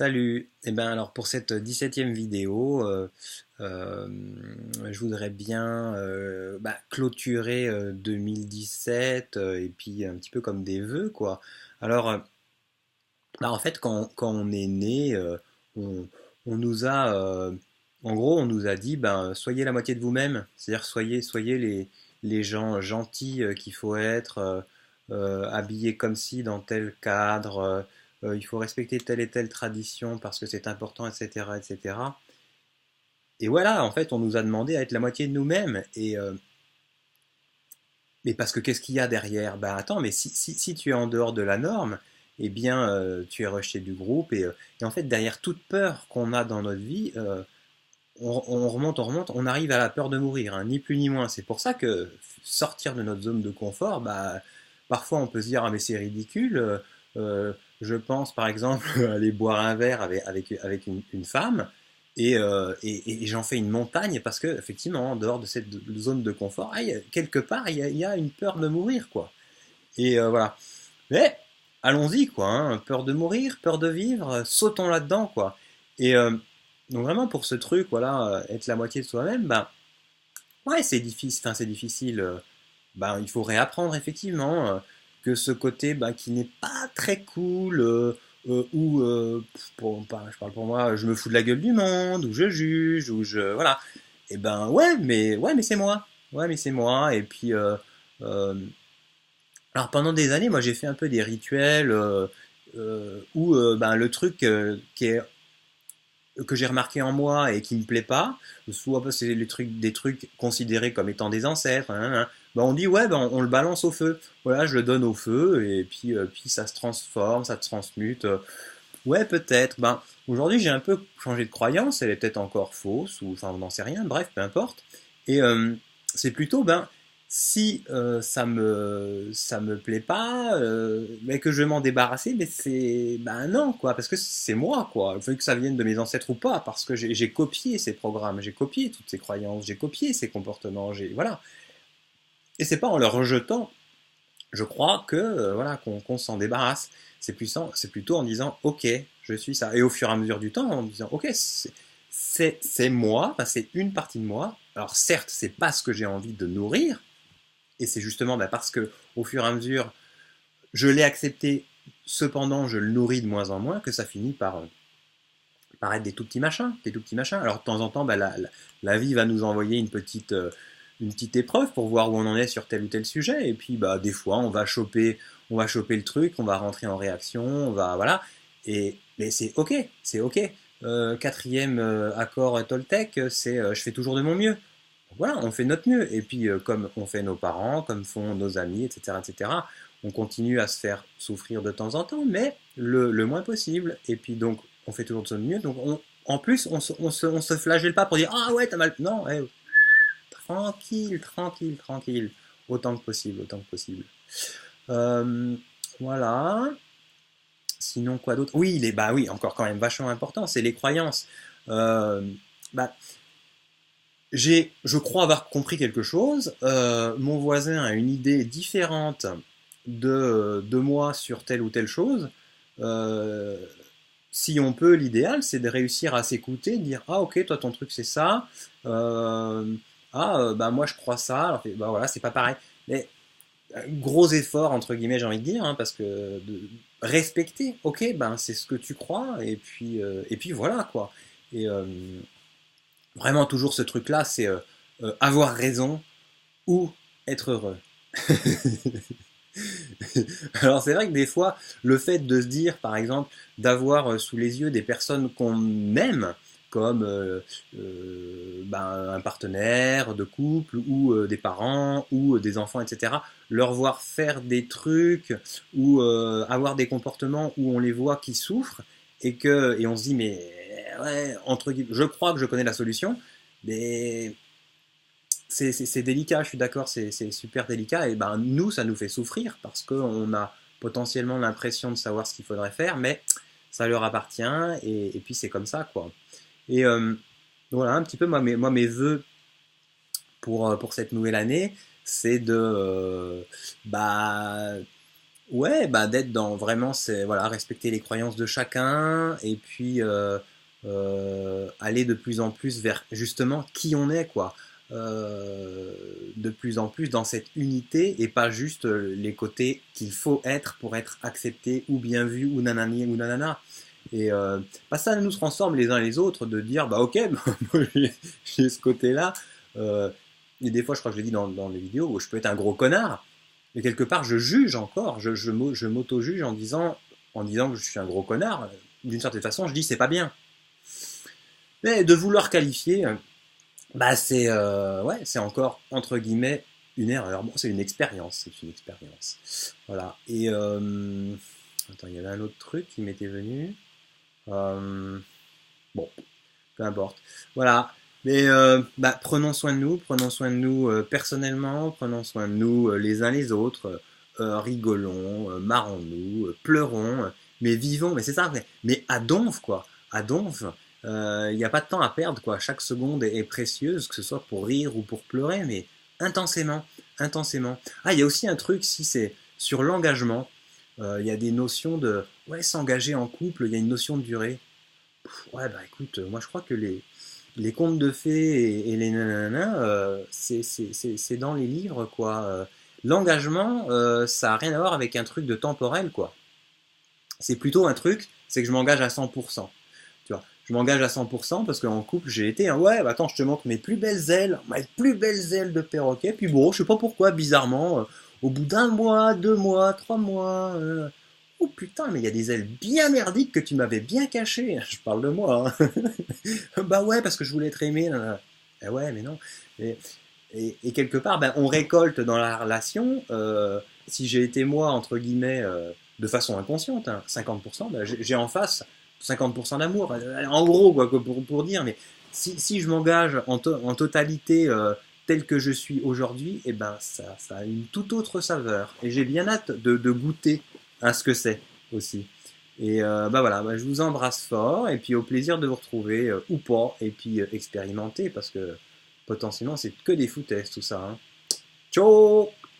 Salut. Eh ben alors pour cette 17e vidéo, euh, je voudrais bien clôturer 2017 et puis un petit peu comme des vœux quoi. Alors en fait quand on est né, on, on nous a en gros on nous a dit ben soyez la moitié de vous-même, c'est-à-dire soyez les gens gentils qu'il faut être, habillés comme ci dans tel cadre. Il faut respecter telle et telle tradition parce que c'est important, etc., etc. Et cetera. Et voilà, en fait, on nous a demandé à être la moitié de nous-mêmes. Mais parce que qu'est-ce qu'il y a derrière? Ben attends, mais si tu es en dehors de la norme, eh bien, tu es rejeté du groupe. Et en fait, derrière toute peur qu'on a dans notre vie, on remonte, on arrive à la peur de mourir, hein, ni plus ni moins. C'est pour ça que sortir de notre zone de confort, bah, parfois on peut se dire, ah mais c'est ridicule. Je pense par exemple aller boire un verre avec une femme et j'en fais une montagne parce que effectivement en dehors de cette zone de confort, quelque part il y a une peur de mourir quoi. Voilà. Mais allons-y quoi, hein. Peur de mourir, peur de vivre, sautons là-dedans quoi. Et donc vraiment pour ce truc, voilà, être la moitié de soi-même, ben ouais c'est difficile, enfin c'est difficile. Ben, il faut réapprendre effectivement que ce côté ben, qui n'est pas très cool, je parle pour moi, je me fous de la gueule du monde, ou je juge, ou je voilà. Et ben ouais mais c'est moi, ouais mais c'est moi. Et puis alors pendant des années, moi j'ai fait un peu des rituels où ben, le truc que j'ai remarqué en moi et qui me plaît pas, soit parce que c'est des trucs considérés comme étant des ancêtres, hein, ben on dit ouais, ben on le balance au feu. Voilà, je le donne au feu et puis ça se transforme, ça se transmute. Ouais, peut-être. Ben aujourd'hui j'ai un peu changé de croyance, elle est peut-être encore fausse ou enfin on n'en sait rien. Bref, peu importe. Et c'est plutôt ben si ça me plaît pas, mais que je vais m'en débarrasser, mais c'est ben non quoi, parce que c'est moi quoi. Il faut que ça vienne de mes ancêtres ou pas, parce que j'ai copié ces programmes, j'ai copié toutes ces croyances, j'ai copié ces comportements, j'ai voilà. Et c'est pas en leur rejetant, je crois que voilà qu'on s'en débarrasse. C'est plutôt en disant ok, je suis ça. Et au fur et à mesure du temps, en disant ok, c'est moi, enfin, c'est une partie de moi. Alors certes, c'est pas ce que j'ai envie de nourrir, et c'est justement bah, parce que au fur et à mesure, je l'ai accepté, cependant je le nourris de moins en moins, que ça finit par être des tout petits machins, des tout petits machins. Alors de temps en temps, bah, la vie va nous envoyer une petite épreuve pour voir où on en est sur tel ou tel sujet. Et puis bah, des fois, on va choper le truc, on va rentrer en réaction, on va voilà. Mais c'est ok, c'est ok. Quatrième accord Toltec, c'est je fais toujours de mon mieux. Voilà, on fait notre mieux. Et puis, comme on fait nos parents, comme font nos amis, etc., etc., on continue à se faire souffrir de temps en temps, mais le moins possible. Et puis, donc, on fait toujours de son mieux. Donc, en plus, on se flagelle pas pour dire ah ouais, t'as mal. Non, tranquille, tranquille, tranquille. Autant que possible, autant que possible. Euh, voilà. Sinon, quoi d'autre? Oui, bah oui, encore quand même vachement important, c'est les croyances. Euh, bah, je crois avoir compris quelque chose. Mon voisin a une idée différente de moi sur telle ou telle chose. Euh, Si on peut, l'idéal, c'est de réussir à s'écouter, de dire ah ok, toi ton truc c'est ça. Euh, bah moi je crois ça. Alors, bah voilà, c'est pas pareil. Mais gros effort entre guillemets, j'ai envie de dire, hein, parce que respecter, ok, ben c'est ce que tu crois, et puis voilà quoi. Et vraiment toujours ce truc-là, c'est avoir raison ou être heureux. Alors c'est vrai que des fois, le fait de se dire, par exemple, d'avoir sous les yeux des personnes qu'on aime, comme ben, un partenaire de couple ou des parents ou des enfants, etc., leur voir faire des trucs ou avoir des comportements où on les voit qui souffrent et on se dit mais ouais, entre guillemets, je crois que je connais la solution, mais c'est délicat, je suis d'accord, c'est super délicat. Et ben nous, ça nous fait souffrir parce qu'on a potentiellement l'impression de savoir ce qu'il faudrait faire, mais ça leur appartient et puis c'est comme ça, quoi. Et voilà, un petit peu mes vœux pour cette nouvelle année, c'est de bah, Ouais, bah d'être dans vraiment, c'est voilà, respecter les croyances de chacun et puis aller de plus en plus vers justement qui on est, quoi. De plus en plus dans cette unité et pas juste les côtés qu'il faut être pour être accepté ou bien vu ou nanani ou nanana. Et bah, ça nous transforme les uns les autres de dire bah ok, moi j'ai ce côté-là. Euh, et des fois, je crois que je l'ai dit dans les vidéos, où je peux être un gros connard, mais quelque part, je juge encore, je m'auto-juge en disant que je suis un gros connard. D'une certaine façon, je dis c'est pas bien. Mais de vouloir qualifier, bah c'est ouais, c'est encore entre guillemets une erreur. Bon, c'est une expérience, c'est une expérience. Voilà. Et attends, il y avait un autre truc qui m'était venu. Euh, bon, peu importe. Voilà. Mais bah, prenons soin de nous personnellement, prenons soin de nous les uns les autres, rigolons, marrons-nous, pleurons, mais vivons, mais c'est ça, mais à donf, quoi, à donf. Il n'y a pas de temps à perdre, quoi. Chaque seconde est précieuse, que ce soit pour rire ou pour pleurer, mais intensément, intensément. Ah, il y a aussi un truc, si c'est sur l'engagement, il y a des notions de, ouais, s'engager en couple, il y a une notion de durée. Ouais, bah écoute, moi je crois que les contes de fées et les nanana, c'est dans les livres, quoi. L'engagement, ça n'a rien à voir avec un truc de temporel, quoi. C'est plutôt un truc, c'est que je m'engage à 100%. Tu vois, je m'engage à 100% parce qu'en couple, j'ai été, hein, ouais, bah attends, je te montre mes plus belles ailes de perroquet. Puis bon, je sais pas pourquoi, bizarrement, au bout d'un mois, 2 mois, 3 mois, oh putain, mais il y a des ailes bien merdiques que tu m'avais bien cachées. Je parle de moi, hein. Bah ouais, parce que je voulais être aimé. Là, là. Ah ouais, mais non. Et, et quelque part, ben, on récolte dans la relation, si j'ai été moi, entre guillemets, de façon inconsciente, hein, 50%, ben, j'ai en face 50% d'amour. En gros, quoi, pour dire, mais si je m'engage en totalité tel que je suis aujourd'hui, et ben, ça a une toute autre saveur. Et j'ai bien hâte de goûter à ce que c'est aussi. Et bah voilà, bah, je vous embrasse fort et puis au plaisir de vous retrouver ou pas et puis expérimenter parce que potentiellement c'est que des foutaises tout ça, hein. Ciao!